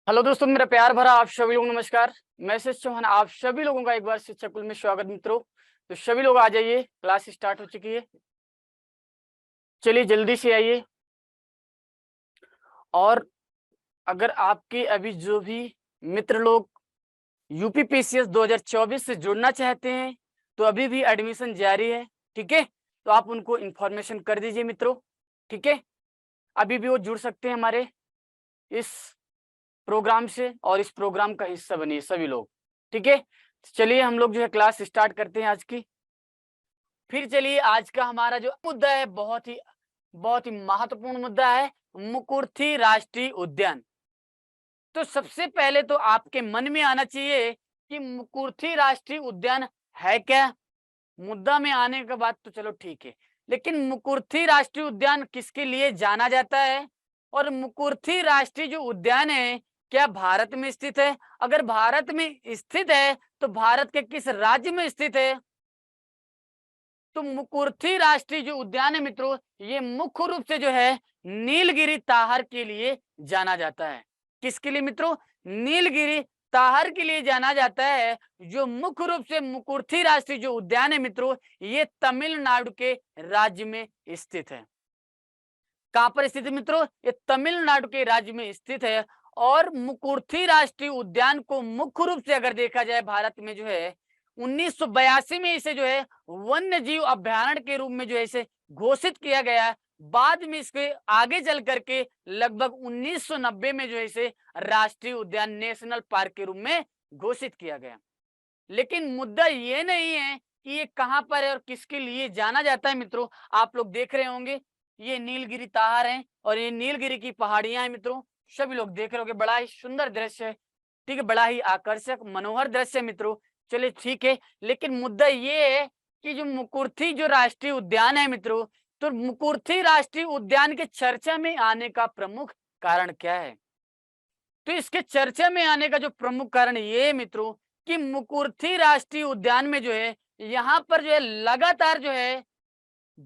Hello दोस्तों, मेरा प्यार भरा आप सभी लोगों को नमस्कार। मैं यश चौहान आप सभी लोगों का एक बार शिक्षा कुल में स्वागत मित्रों। तो सभी लोग आ जाइए, क्लास स्टार्ट हो चुकी है। चलिए जल्दी से आइए। और अगर आपके अभी जो भी मित्र लोग यूपीपीसीएस 2024 से जुड़ना चाहते हैं तो अभी भी एडमिशन जारी है। ठीक है, तो आप उनको इन्फॉर्मेशन कर दीजिए मित्रों। ठीक है, अभी भी वो जुड़ सकते हैं हमारे इस प्रोग्राम से और इस प्रोग्राम का हिस्सा बनिए सभी लोग। ठीक है, चलिए हम लोग जो है क्लास स्टार्ट करते हैं आज की। फिर चलिए आज का हमारा जो मुद्दा है बहुत ही महत्वपूर्ण मुद्दा है, मुकुर्थी राष्ट्रीय उद्यान। तो सबसे पहले तो आपके मन में आना चाहिए कि मुकुर्थी राष्ट्रीय उद्यान है क्या। मुद्दा में आने के बाद तो चलो ठीक है, लेकिन मुकुर्थी राष्ट्रीय उद्यान किसके लिए जाना जाता है और मुकुर्थी राष्ट्रीय जो उद्यान है क्या भारत में स्थित है? अगर भारत में स्थित है तो भारत के किस राज्य में स्थित है? तो मुकुर्थी राष्ट्रीय जो उद्यान है मित्रों, ये मुख्य रूप से जो है नीलगिरी ताहर के लिए जाना जाता है। किसके लिए मित्रों? नीलगिरी ताहर के लिए जाना जाता है। जो मुख्य रूप से मुकुर्थी राष्ट्रीय जो उद्यान है मित्रों, ये तमिलनाडु के राज्य में स्थित है। कहां पर स्थित है मित्रों? ये तमिलनाडु के राज्य में स्थित है। और मुकुर्थी राष्ट्रीय उद्यान को मुख्य रूप से अगर देखा जाए भारत में जो है 1982 में इसे जो है वन्य जीव अभ्यारण्य के रूप में जो है इसे घोषित किया गया। बाद में इसके आगे चल करके लगभग 1990 में जो है इसे राष्ट्रीय उद्यान नेशनल पार्क के रूप में घोषित किया गया। लेकिन मुद्दा ये नहीं है कि ये कहां पर है और किसके लिए जाना जाता है मित्रों। आप लोग देख रहे होंगे ये नीलगिरी ताहर है और ये नीलगिरी की पहाड़ियां हैं मित्रों। सभी लोग देख रहे होंगे, बड़ा ही सुंदर दृश्य है। ठीक है, बड़ा ही आकर्षक मनोहर दृश्य है मित्रों। चलिए ठीक है, लेकिन मुद्दा ये है कि जो मुकुर्थी जो राष्ट्रीय उद्यान है मित्रों, तो मुकुर्थी राष्ट्रीय उद्यान के चर्चा में आने का प्रमुख कारण क्या है? तो इसके चर्चा में आने का जो प्रमुख कारण ये है मित्रों कि मुकुर्थी राष्ट्रीय उद्यान में जो है यहाँ पर जो है लगातार जो है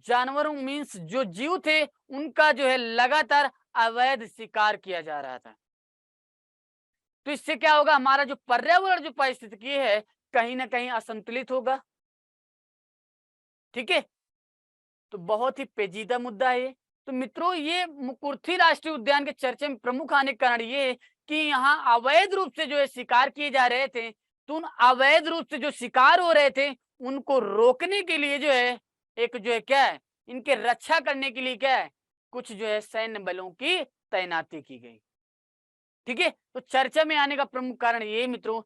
जानवरों मीन्स जो जीव थे उनका जो है लगातार अवैध शिकार किया जा रहा था। तो इससे क्या होगा, हमारा जो पर्यावरण जो पारिस्थितिकी है कहीं ना कहीं असंतुलित होगा। ठीक है, तो बहुत ही पेचीदा मुद्दा है ये। तो मित्रों, ये मुकुर्थी राष्ट्रीय उद्यान के चर्चे में प्रमुख आने का कारण ये है कि यहाँ अवैध रूप से जो है शिकार किए जा रहे थे। तो उन अवैध रूप से जो शिकार हो रहे थे उनको रोकने के लिए जो है एक जो है क्या है, इनके रक्षा करने के लिए क्या है, कुछ जो है सैन्य बलों की तैनाती की गई। ठीक है, तो चर्चा में आने का प्रमुख कारण ये मित्रों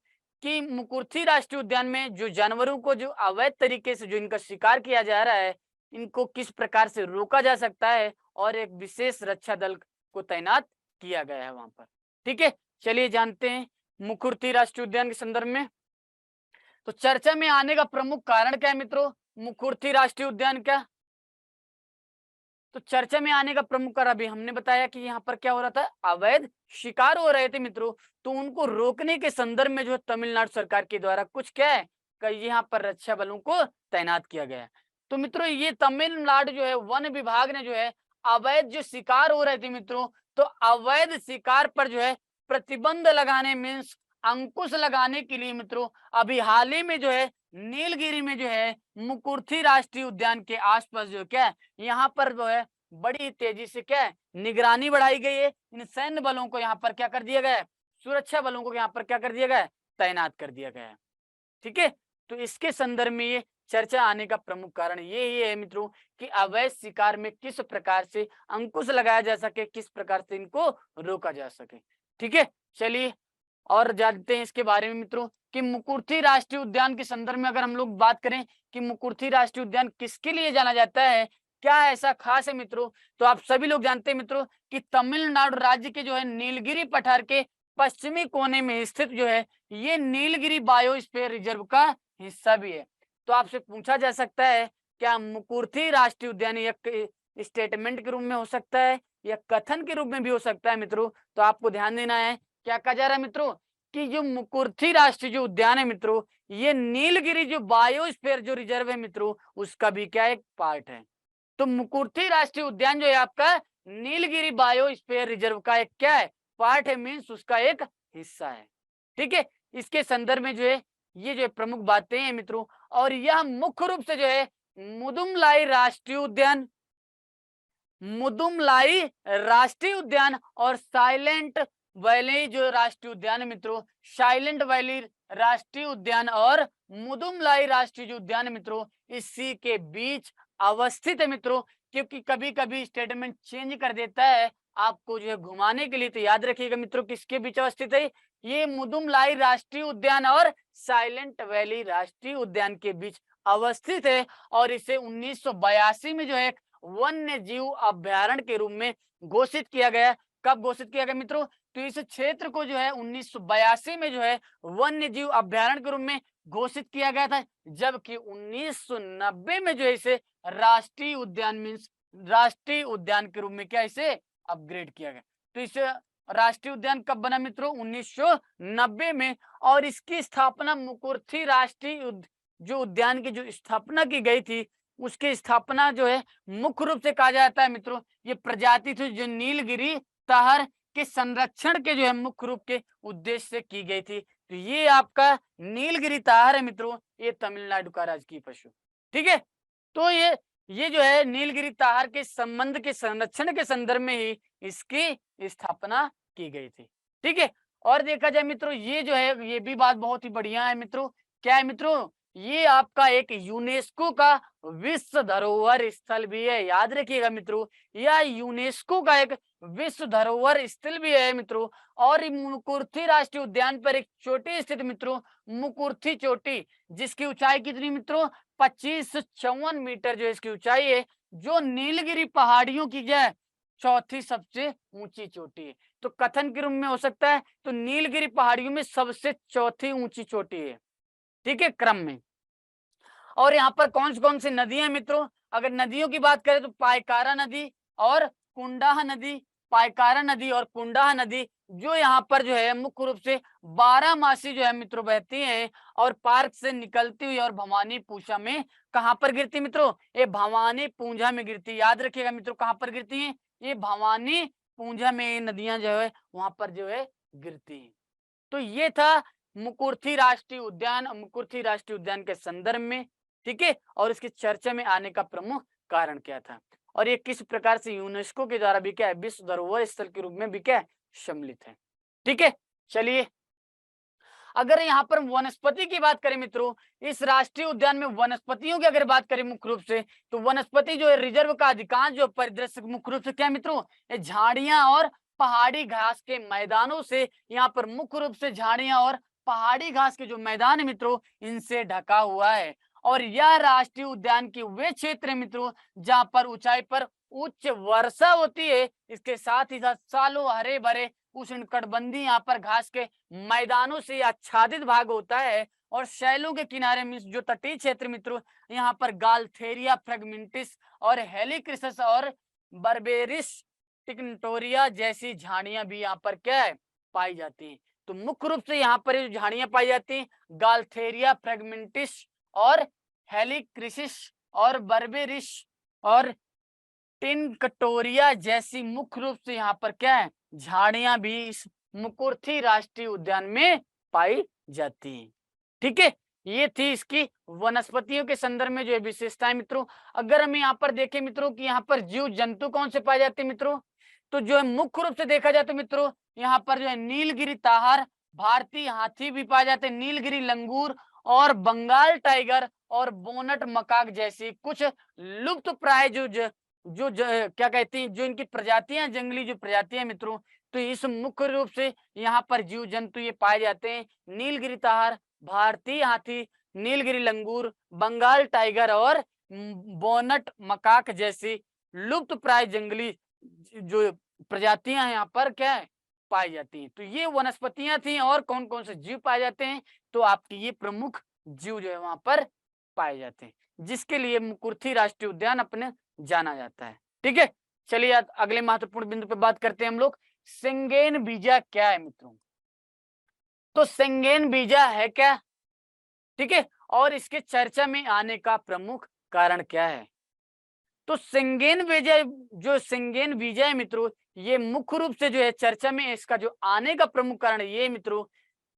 कि मुकुर्थी राष्ट्रीय उद्यान में जो जानवरों को जो अवैध तरीके से जो इनका शिकार किया जा रहा है, इनको किस प्रकार से रोका जा सकता है और एक विशेष रक्षा दल को तैनात किया गया है वहां पर। ठीक है, चलिए जानते हैं मुकुर्थी राष्ट्रीय उद्यान के संदर्भ में। तो चर्चा में आने का प्रमुख कारण क्या है मित्रों मुकुर्थी राष्ट्रीय उद्यान का? तो चर्चा में आने का प्रमुख कारण अभी हमने बताया कि यहाँ पर क्या हो रहा था, अवैध शिकार हो रहे थे मित्रों। तो उनको रोकने के संदर्भ में जो है तमिलनाडु सरकार के द्वारा कुछ क्या है, कई यहाँ पर रक्षा बलों को तैनात किया गया। तो मित्रों ये तमिलनाडु जो है वन विभाग ने जो है अवैध जो शिकार हो रहे थे मित्रों, तो अवैध शिकार पर जो है प्रतिबंध लगाने मीन्स अंकुश लगाने के लिए मित्रों अभी हाल ही में जो है नीलगिरी में जो है मुकुर्थी राष्ट्रीय उद्यान के आसपास जो क्या है यहाँ पर जो है बड़ी तेजी से क्या है निगरानी बढ़ाई गई है। इन सैन्य बलों को यहाँ पर क्या कर दिया गया है, सुरक्षा बलों को यहाँ पर क्या कर दिया गया है, तैनात कर दिया गया है। ठीक है, तो इसके संदर्भ में ये चर्चा आने का प्रमुख कारण ये है मित्रों कि अवैध शिकार में किस प्रकार से अंकुश लगाया जा सके, किस प्रकार से इनको रोका जा सके। ठीक है, चलिए और जानते हैं इसके बारे में मित्रों कि मुकुर्थी राष्ट्रीय उद्यान के संदर्भ में अगर हम लोग बात करें कि मुकुर्थी राष्ट्रीय उद्यान किसके लिए जाना जाता है, क्या ऐसा खास है मित्रों। तो आप सभी लोग जानते हैं मित्रों कि तमिलनाडु राज्य के जो है नीलगिरी पठार के पश्चिमी कोने में स्थित जो है ये नीलगिरी बायोस्फीयर रिजर्व का हिस्सा भी है। तो आपसे पूछा जा सकता है क्या मुकुर्थी राष्ट्रीय उद्यान एक स्टेटमेंट के रूप में हो सकता है या कथन के रूप में भी हो सकता है मित्रों। तो आपको ध्यान देना है क्या कहा जा रहा है मित्रों कि जो मुकुर्थी राष्ट्रीय जो उद्यान है मित्रों ये नीलगिरी जो बायोस्फीयर जो रिजर्व है मित्रों उसका भी क्या एक पार्ट है। तो मुकुर्थी राष्ट्रीय उद्यान जो है आपका नीलगिरी बायोस्फीयर रिजर्व का एक क्या है, पार्ट है मीन्स उसका एक हिस्सा है। ठीक है, इसके संदर्भ में जो है ये जो है प्रमुख बातें हैं मित्रों। और यह मुख्य रूप से जो है मुदुमलाई राष्ट्रीय उद्यान, मुदुमलाई राष्ट्रीय उद्यान और साइलेंट वैली जो राष्ट्रीय उद्यान है मित्रों, साइलेंट वैली राष्ट्रीय उद्यान और मुदुमलाई राष्ट्रीय जो उद्यान है मित्रों, इसी के बीच अवस्थित है मित्रों। क्योंकि कभी कभी स्टेटमेंट चेंज कर देता है आपको जो है घुमाने के लिए, तो याद रखिएगा मित्रों किसके बीच अवस्थित है, ये मुदुमलाई राष्ट्रीय उद्यान और साइलेंट वैली राष्ट्रीय उद्यान के बीच अवस्थित है। और इसे 1982 में जो है वन्य जीव अभ्यारण्य के रूप में घोषित किया गया। कब घोषित किया गया मित्रों, तो इस क्षेत्र को जो है 1982 में जो है वन्य जीव अभ्यारण्य के रूप में घोषित किया गया था। जबकि 1990 में जो है इसे राष्ट्रीय उद्यान मीन्स राष्ट्रीय उद्यान के रूप में क्या इसे अपग्रेड किया गया। तो इसे राष्ट्रीय उद्यान कब बना मित्रों, 1990 में। और इसकी स्थापना मुकुर्थी राष्ट्रीय जो उद्यान की जो स्थापना की गई थी, उसकी स्थापना जो है मुख्य रूप से कहा जाता है मित्रों, ये प्रजाति थी जो नीलगिरी ताहर के संरक्षण के जो है मुख्य रूप के उद्देश्य से की गई थी। तो ये आपका नीलगिरी ताहर है मित्रों, ये तमिलनाडु का राजकीय पशु। ठीक है, तो ये जो है नीलगिरी ताहर के संबंध के संरक्षण के संदर्भ में ही इसकी स्थापना की गई थी। ठीक है, और देखा जाए मित्रों ये जो है ये भी बात बहुत ही बढ़िया है मित्रों। क्या है मित्रों, ये आपका एक यूनेस्को का विश्व धरोहर स्थल भी है। याद रखिएगा मित्रों, यह यूनेस्को का एक विश्व धरोहर स्थल भी है मित्रों। और मुकुर्थी राष्ट्रीय उद्यान पर एक चोटी स्थित मित्रों, मुकुर्थी चोटी, जिसकी ऊंचाई कितनी मित्रों, 2554 मीटर जो इसकी ऊंचाई है, जो नीलगिरी पहाड़ियों की जो है चौथी सबसे ऊंची चोटी है। तो कथन के रूप में हो सकता है तो नीलगिरी पहाड़ियों में सबसे चौथी ऊंची चोटी है। ठीक है, क्रम में। और यहाँ पर कौन सी नदियां मित्रों, अगर नदियों की बात करें तो पायकारा नदी और कुंडाह नदी, पायकारा नदी और कुंडाह नदी जो यहाँ पर जो है मुख्य रूप से 12 मासी जो है मित्रों बहती हैं और पार्क से निकलती हुई और भवानी पूंछा में कहाँ पर गिरती मित्रों, ये भवानी पूंछा में गिरती। याद रखिएगा मित्रों कहाँ पर गिरती हैं, ये भवानी पूंछा में नदियां जो है वहां पर जो है गिरती हैं। तो ये था मुकुर्थी राष्ट्रीय उद्यान, मुकुर्थी राष्ट्रीय उद्यान के संदर्भ में। ठीक है, और इसकी चर्चा में आने का प्रमुख कारण क्या था और ये किस प्रकार से यूनेस्को के द्वारा भी क्या है विश्व धरोहर स्थल के रूप में भी क्या सम्मिलित है। ठीक है, चलिए अगर यहाँ पर वनस्पति की बात करें मित्रों, इस राष्ट्रीय उद्यान में वनस्पतियों की अगर बात करें मुख्य रूप से, तो वनस्पति जो है रिजर्व का अधिकांश जो परिदृश्य मुख्य रूप से क्या मित्रों, ये झाड़ियां और पहाड़ी घास के मैदानों से, यहाँ पर मुख्य रूप से झाड़ियां और पहाड़ी घास के जो मैदान है मित्रों, इनसे ढका हुआ है। और यह राष्ट्रीय उद्यान के वे क्षेत्र है मित्रों जहाँ पर ऊंचाई पर उच्च वर्षा होती है, इसके साथ ही साथ सालों हरे भरे उष्णकटिबंधीय यहाँ पर घास के मैदानों से आच्छादित भाग होता है। और शैलों के किनारे में जो तटीय क्षेत्र मित्रों, यहाँ पर गालथेरिया फ्रेगमेंटिस और हेलिक्रिसस और बर्बेरिस टिक्टोरिया जैसी झाड़ियां भी यहाँ पर क्या है पाई जाती हैं। तो मुख्य रूप से यहाँ पर जो झाड़ियां पाई जाती हैं गालथेरिया फ्रेगमेंटिस और हेलिक्रिसिस और बर्बेरिस और टिनकटोरिया जैसी मुख्य रूप से यहाँ पर क्या है झाड़ियां भी इस मुकुर्थी राष्ट्रीय उद्यान में पाई जाती हैं। ठीक है, ये थी इसकी वनस्पतियों के संदर्भ में जो है विशेषताएं मित्रों। अगर हम यहाँ पर देखें मित्रों कि यहाँ पर जीव जंतु कौन से पाए जाते हैं मित्रों, तो जो है मुख्य रूप से देखा जाए तो मित्रों यहाँ पर जो है नीलगिरी ताहर, भारतीय हाथी भी पाए जाते हैं, नीलगिरी लंगूर और बंगाल टाइगर और बोनट मकाक जैसी कुछ लुप्त प्राय क्या कहते हैं जो इनकी प्रजातियां, जंगली जो प्रजातियां मित्रों, तो इस मुख्य रूप से यहाँ पर जीव जंतु ये पाए जाते हैं नीलगिरी ताहर, भारतीय हाथी, नीलगिरी लंगूर, बंगाल टाइगर और बोनट मकाक जैसी लुप्त प्राय जंगली जो प्रजातियां हैं यहाँ पर क्या है पाई जाती हैं। तो ये वनस्पतियां थी। और कौन कौन से जीव पाए जाते हैं, तो आपके ये प्रमुख जीव जो है वहां पर पाए जाते हैं, जिसके लिए मुकुर्थी राष्ट्रीय उद्यान अपने जाना जाता है। ठीक है, चलिए अगले महत्वपूर्ण बिंदु पे बात करते हैं हम लोग, सिंगेन बीजा क्या है मित्रों। तो सिंगेन बीजा है क्या, ठीक है, और इसके चर्चा में आने का प्रमुख कारण क्या है। तो सिंगेन बीजा जो सिंगेन बीजा है मित्रों, ये मुख्य रूप से जो है चर्चा में इसका जो आने का प्रमुख कारण ये मित्रों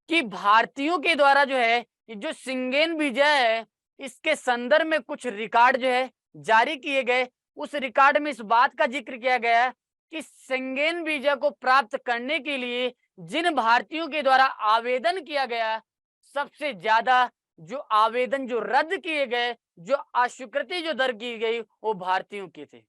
कि भारतीयों के द्वारा जो है ये जो शेंगेन वीजा है इसके संदर्भ में कुछ रिकॉर्ड जो है जारी किए गए। उस रिकॉर्ड में इस बात का जिक्र किया गया कि शेंगेन वीजा को प्राप्त करने के लिए जिन भारतीयों के द्वारा आवेदन किया गया सबसे ज्यादा जो आवेदन जो रद्द किए गए, जो अस्वीकृति जो दर्ज की गई वो भारतीयों के थे।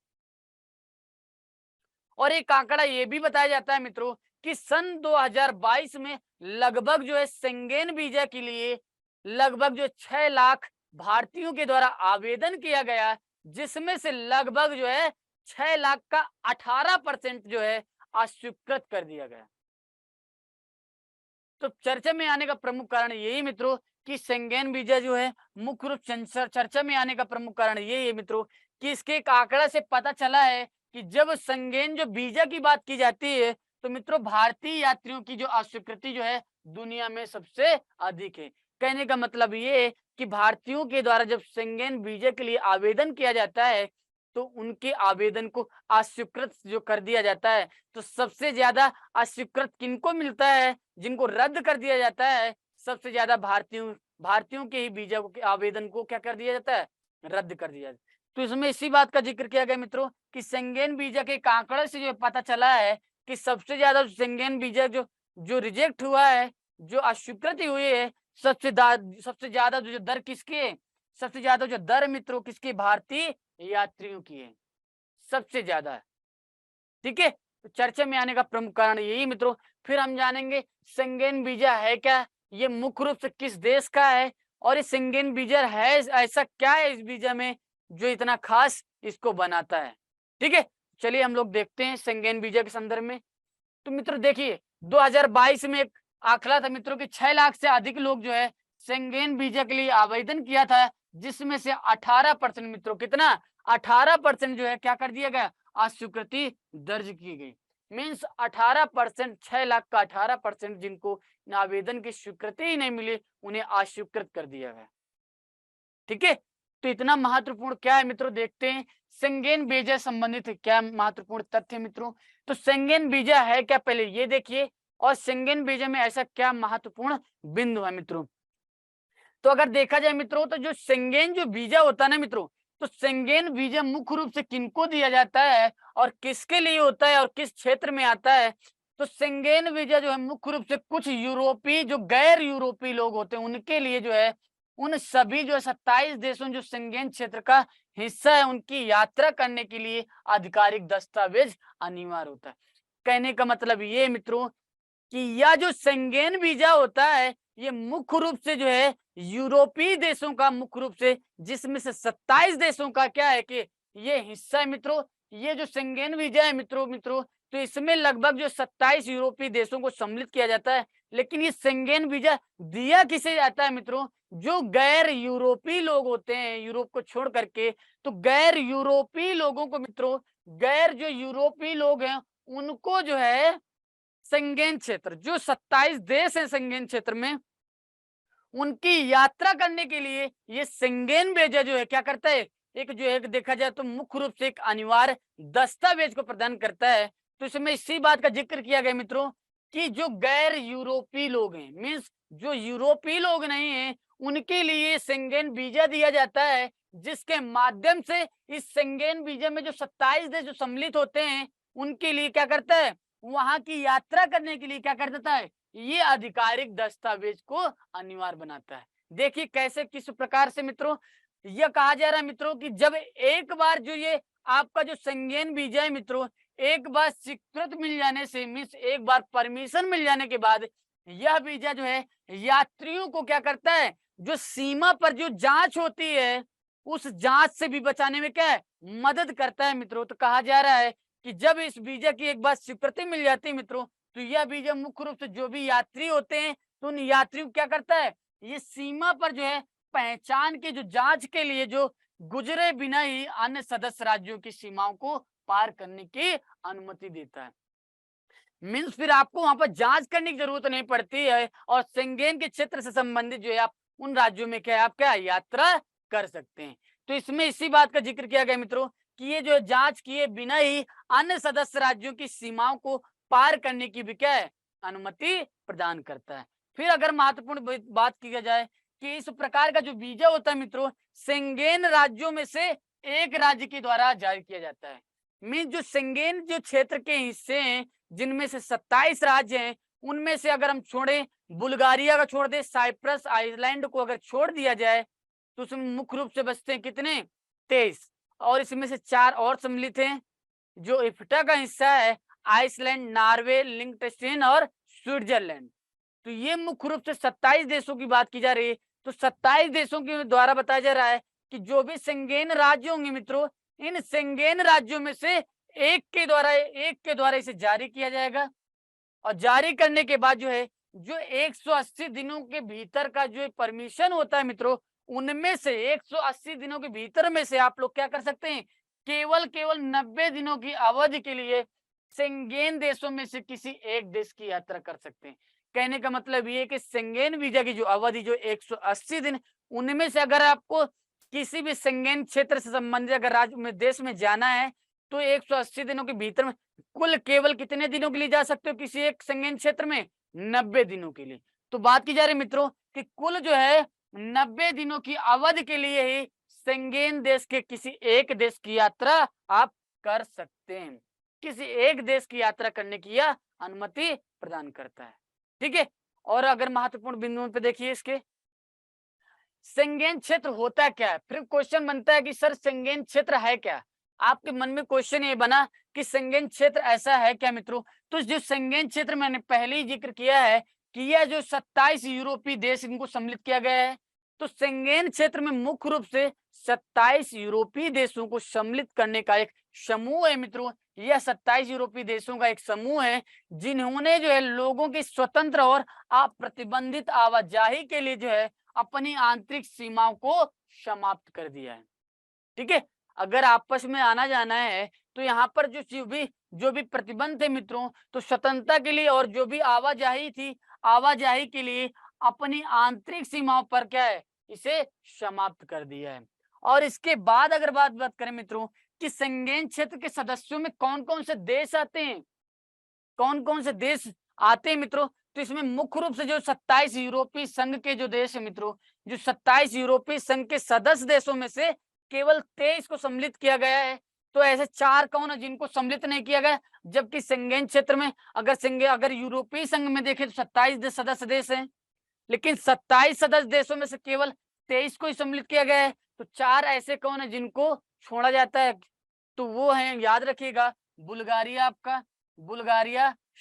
और एक आंकड़ा ये भी बताया जाता है मित्रों कि सन 2022 में लगभग जो है शेंगेन वीजा के लिए लगभग जो 6 लाख भारतीयों के द्वारा आवेदन किया गया, जिसमें से लगभग जो है 6 लाख का 18% जो है अस्वीकृत कर दिया गया। तो चर्चा में आने का प्रमुख कारण यही मित्रों कि शेंगेन वीजा जो है मुख्य रूप से चर्चा में आने का प्रमुख कारण यही है मित्रों कि इसके एक आंकड़ा से पता चला है कि जब शेंगेन जो वीजा की बात की जाती है तो मित्रों भारतीय यात्रियों की जो अस्वीकृति जो है दुनिया में सबसे अधिक है। कहने का मतलब ये है कि भारतीयों के द्वारा जब शेंगेन वीजा के लिए आवेदन किया जाता है तो उनके आवेदन को अस्वीकृत जो कर दिया जाता है, तो सबसे ज्यादा अस्वीकृत किनको मिलता है, जिनको रद्द कर दिया जाता है, सबसे ज्यादा भारतीयों के ही वीजा के आवेदन को क्या कर दिया जाता है, रद्द कर दिया जाता है। तो इसमें इसी बात का जिक्र किया गया मित्रों कि शेंगेन वीजा के आंकड़े से जो पता चला है कि सबसे ज्यादा शेंगेन वीजा जो रिजेक्ट हुआ है, जो अस्वीकृति हुई है, सबसे ज्यादा जो दर किसकी है, सबसे ज्यादा जो दर मित्रों किसकी, भारतीय यात्रियों की है, सबसे ज्यादा। ठीक है, तो चर्चा में आने का प्रमुख कारण यही मित्रों। फिर हम जानेंगे शेंगेन वीजा है क्या, ये मुख्य रूप से किस देश का है और ये शेंगेन वीजा है ऐसा क्या है इस वीजा में जो इतना खास इसको बनाता है। ठीक है, चलिए हम लोग देखते हैं शेंगेन वीजा के संदर्भ में। तो मित्रों देखिए 2022 में एक आंकड़ा था मित्रों कि 6 लाख से अधिक लोग जो है शेंगेन वीजा के लिए आवेदन किया था, जिसमें से 18% मित्रों कितना, 18% जो है क्या कर दिया गया, अस्वीकृति दर्ज की गई। मीन्स 18%, 6 लाख का 18% जिनको आवेदन की स्वीकृति ही नहीं मिली उन्हें अस्वीकृत कर दिया गया। ठीक है, तो इतना महत्वपूर्ण क्या है मित्रों, देखते हैं शेंगेन वीजा संबंधित क्या महत्वपूर्ण तथ्य मित्रों। तो शेंगेन वीजा है क्या, पहले ये देखिए, और शेंगेन वीजा में ऐसा क्या महत्वपूर्ण बिंदु है मित्रों। तो अगर देखा जाए मित्रों तो जो शेंगेन जो वीजा होता है ना मित्रों, तो शेंगेन वीजा मुख्य रूप से किनको दिया जाता है और किसके लिए होता है और किस क्षेत्र में आता है। तो शेंगेन वीजा जो है मुख्य रूप से कुछ यूरोपीय जो गैर यूरोपीय लोग होते हैं उनके लिए जो है, उन सभी जो 27 देशों जो शेंगेन क्षेत्र का हिस्सा है उनकी यात्रा करने के लिए आधिकारिक दस्तावेज अनिवार्य होता है। कहने का मतलब ये मित्रों कि यह जो शेंगेन वीजा होता है ये मुख्य रूप से जो है यूरोपीय देशों का मुख्य रूप से, जिसमें से 27 देशों का क्या है कि ये हिस्सा है मित्रों। ये जो शेंगेन वीजा है मित्रों तो इसमें लगभग जो 27 यूरोपीय देशों को सम्मिलित किया जाता है। लेकिन ये शेंगेन वीजा दिया किसे जाता है मित्रों, जो गैर यूरोपीय लोग होते हैं यूरोप को छोड़ करके, तो गैर यूरोपीय लोगों को मित्रों, गैर जो यूरोपीय लोग हैं उनको जो है शेंगेन क्षेत्र जो 27 देश हैं शेंगेन क्षेत्र में, उनकी यात्रा करने के लिए ये शेंगेन वीजा जो है क्या करता है, एक जो है देखा जाए तो मुख्य रूप से एक अनिवार्य दस्तावेज को प्रदान करता है। तो इसमें इसी बात का जिक्र किया गया मित्रों कि जो गैर यूरोपीय लोग हैं, मीन्स जो यूरोपीय लोग नहीं है, उनके लिए शेंगेन वीजा दिया जाता है, जिसके माध्यम से इस शेंगेन वीजा में जो 27 देश जो सम्मिलित होते हैं उनके लिए क्या करता है, वहां की यात्रा करने के लिए क्या कर देता है, ये आधिकारिक दस्तावेज को अनिवार्य बनाता है। देखिए कैसे किस प्रकार से मित्रों यह कहा जा रहा है मित्रों कि जब एक बार जो ये आपका जो शेंगेन वीजा है मित्रों, एक बार स्वीकृत मिल जाने से, मीन्स एक बार परमिशन मिल जाने के बाद यह वीजा जो है यात्रियों को क्या करता है, जो सीमा पर जो जांच होती है उस जांच से भी बचाने में क्या है, मदद करता है मित्रों। तो कहा जा रहा है कि जब इस वीजा की एक बार स्वीकृति मिल जाती है मित्रों, तो यह वीजा मुख्य रूप से जो भी यात्री होते हैं तो उन यात्रियों को क्या करता है, ये सीमा पर जो है पहचान के जो जांच के लिए जो गुजरे बिना ही अन्य सदस्य राज्यों की सीमाओं को पार करने की अनुमति देता है। मीन्स फिर आपको वहां पर जांच करने की जरूरत नहीं पड़ती है और शेंगेन के क्षेत्र से संबंधित जो है आप उन राज्यों में क्या है, आप क्या यात्रा कर सकते हैं। तो इसमें इसी बात का जिक्र किया गया मित्रों कि ये जो जांच किए बिना ही अन्य सदस्य राज्यों की सीमाओं को पार करने की भी क्या है, अनुमति प्रदान करता है। फिर अगर महत्वपूर्ण बात की जाए कि इस प्रकार का जो वीजा होता है मित्रों, शेंगेन राज्यों में से एक राज्य के द्वारा जारी किया जाता है। मीन जो शेंगेन जो क्षेत्र के हिस्से हैं, जिनमें से 27 राज्य हैं, उनमें से अगर हम छोड़ें, बुल्गारिया का छोड़ दे, साइप्रस आइसलैंड को अगर छोड़ दिया जाए, तो उसमें मुख्य रूप से बचते हैं कितने, 23, और इसमें से 4 और सम्मिलित हैं। जो इफ्टा का हिस्सा है, आइसलैंड, नॉर्वे, लिंक्टनस्टीन और स्विट्जरलैंड। तो ये मुख्य रूप से 27 देशों की बात की जा रही है। तो 27 देशों के द्वारा बताया जा रहा है कि जो भी शेंगेन राज्य होंगे मित्रों, इन शेंगेन राज्यों में से एक के द्वारा इसे जारी किया जाएगा। और जारी करने के बाद जो है, जो 180 दिनों के भीतर का जो परमिशन होता है मित्रों, उनमें से 180 दिनों के भीतर में से आप लोग क्या कर सकते हैं, केवल 90 दिनों की अवधि के लिए शेंगेन देशों में से किसी एक देश की यात्रा कर सकते हैं। कहने का मतलब ये कि शेंगेन वीजा की जो अवधि जो 180 दिन, उनमें से अगर आपको किसी भी शेंगेन क्षेत्र से संबंधित अगर राज्य में देश में जाना है, तो 180 दिनों के भीतर में कुल केवल कितने दिनों के लिए जा सकते हो किसी एक शेंगेन क्षेत्र में, 90 दिनों के लिए। तो बात की जा रही है मित्रों कि कुल जो है 90 दिनों की अवधि के लिए ही शेंगेन देश के किसी एक देश की यात्रा आप कर सकते हैं। किसी एक देश की यात्रा करने की यह अनुमति प्रदान करता है। ठीक है, और अगर महत्वपूर्ण बिंदुओं पे देखिए इसके, शेंगेन क्षेत्र होता क्या है। फिर क्वेश्चन बनता है कि सर शेंगेन क्षेत्र है क्या। आपके मन में क्वेश्चन ये बना कि शेंगेन क्षेत्र ऐसा है क्या मित्रों। तो जो शेंगेन क्षेत्र मैंने पहले ही जिक्र किया है कि यह जो 27 यूरोपीय देश इनको सम्मिलित किया गया है। तो शेंगेन क्षेत्र में मुख्य रूप से 27 यूरोपीय देशों को सम्मिलित करने का एक समूह है मित्रों। यह 27 यूरोपीय देशों का एक समूह है जिन्होंने जो है लोगों की स्वतंत्र और अप्रतिबंधित आवाजाही के लिए जो है अपनी आंतरिक सीमाओं को समाप्त कर दिया है। ठीक है, अगर आपस में आना जाना है तो यहाँ पर जो भी प्रतिबंध थे मित्रों, तो स्वतंत्रता के लिए और जो भी आवाजाही थी, आवाजाही के लिए अपनी आंतरिक सीमाओं पर क्या है, इसे समाप्त कर दिया है। और इसके बाद अगर बात करें मित्रों कि शेंगेन क्षेत्र के सदस्यों में कौन कौन से देश आते हैं, कौन कौन से देश आते हैं मित्रों, तो इसमें मुख्य रूप से जो 27 यूरोपीय संघ के जो देश है मित्रों, जो 27 यूरोपीय संघ के सदस्य देशों में से केवल 23 को सम्मिलित किया गया है। तो ऐसे 4 कौन है जिनको सम्मिलित नहीं किया गया, जबकि शेंगेन क्षेत्र में अगर यूरोपीय संघ में देखें तो 27 सदस्य देश हैं, लेकिन 27 सदस्य देशों में से केवल 23 को ही सम्मिलित किया गया है। तो 4 ऐसे कौन है जिनको छोड़ा जाता है, तो वो है, याद रखिएगा, बुल्गारिया,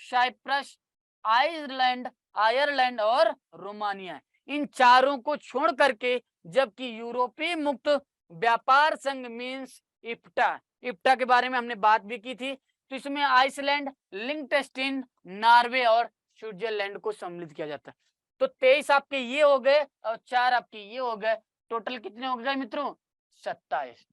साइप्रस, आयरलैंड और रोमानिया। इन चारों को छोड़ करके जबकि यूरोपीय मुक्त व्यापार संघ मींस इफ्टा के बारे में हमने बात भी की थी, तो इसमें आइसलैंड, लिंक्टनस्टीन, नॉर्वे और स्विट्जरलैंड को सम्मिलित किया जाता है। तो 23 आपके ये हो गए और 4 आपके ये हो गए, टोटल कितने हो गए मित्रों, 27।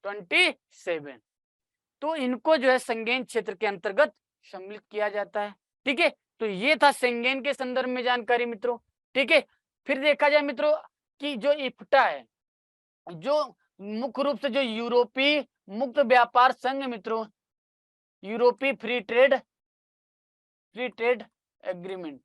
तो इनको जो है शेंगेन क्षेत्र के अंतर्गत सम्मिलित किया जाता है। ठीक है, तो ये था शेंगेन के संदर्भ में जानकारी मित्रों। ठीक है, फिर देखा जाए मित्रों कि जो इफ्टा है, जो मुख्य रूप से जो यूरोपीय मुक्त व्यापार संघ मित्रों, यूरोपीय फ्री ट्रेड एग्रीमेंट,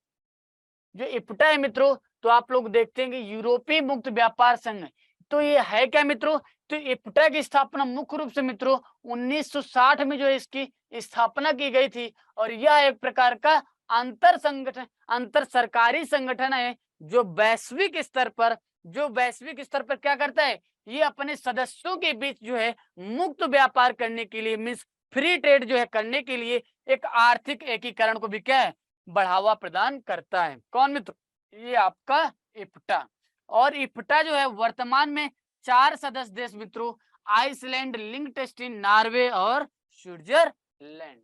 जो इफ्टा है मित्रों, तो आप लोग देखते हैं कि यूरोपीय मुक्त व्यापार संघ, तो ये है क्या मित्रों, तो इफ्टा की स्थापना मुख्य रूप से मित्रों 1960 में जो है इसकी स्थापना की गई थी। और यह एक प्रकार का अंतर सरकारी संगठन है जो वैश्विक स्तर पर क्या करता है, ये अपने सदस्यों के बीच जो है मुक्त व्यापार करने के लिए मीन्स फ्री ट्रेड जो है करने के लिए एक आर्थिक एकीकरण को भी क्या है, बढ़ावा प्रदान करता है। कौन मित्र, ये आपका इफ्टा। और इफ्टा जो है वर्तमान में 4 सदस्य देश मित्रों, आइसलैंड, लिंक्टनस्टीन, नॉर्वे और स्विट्जरलैंड।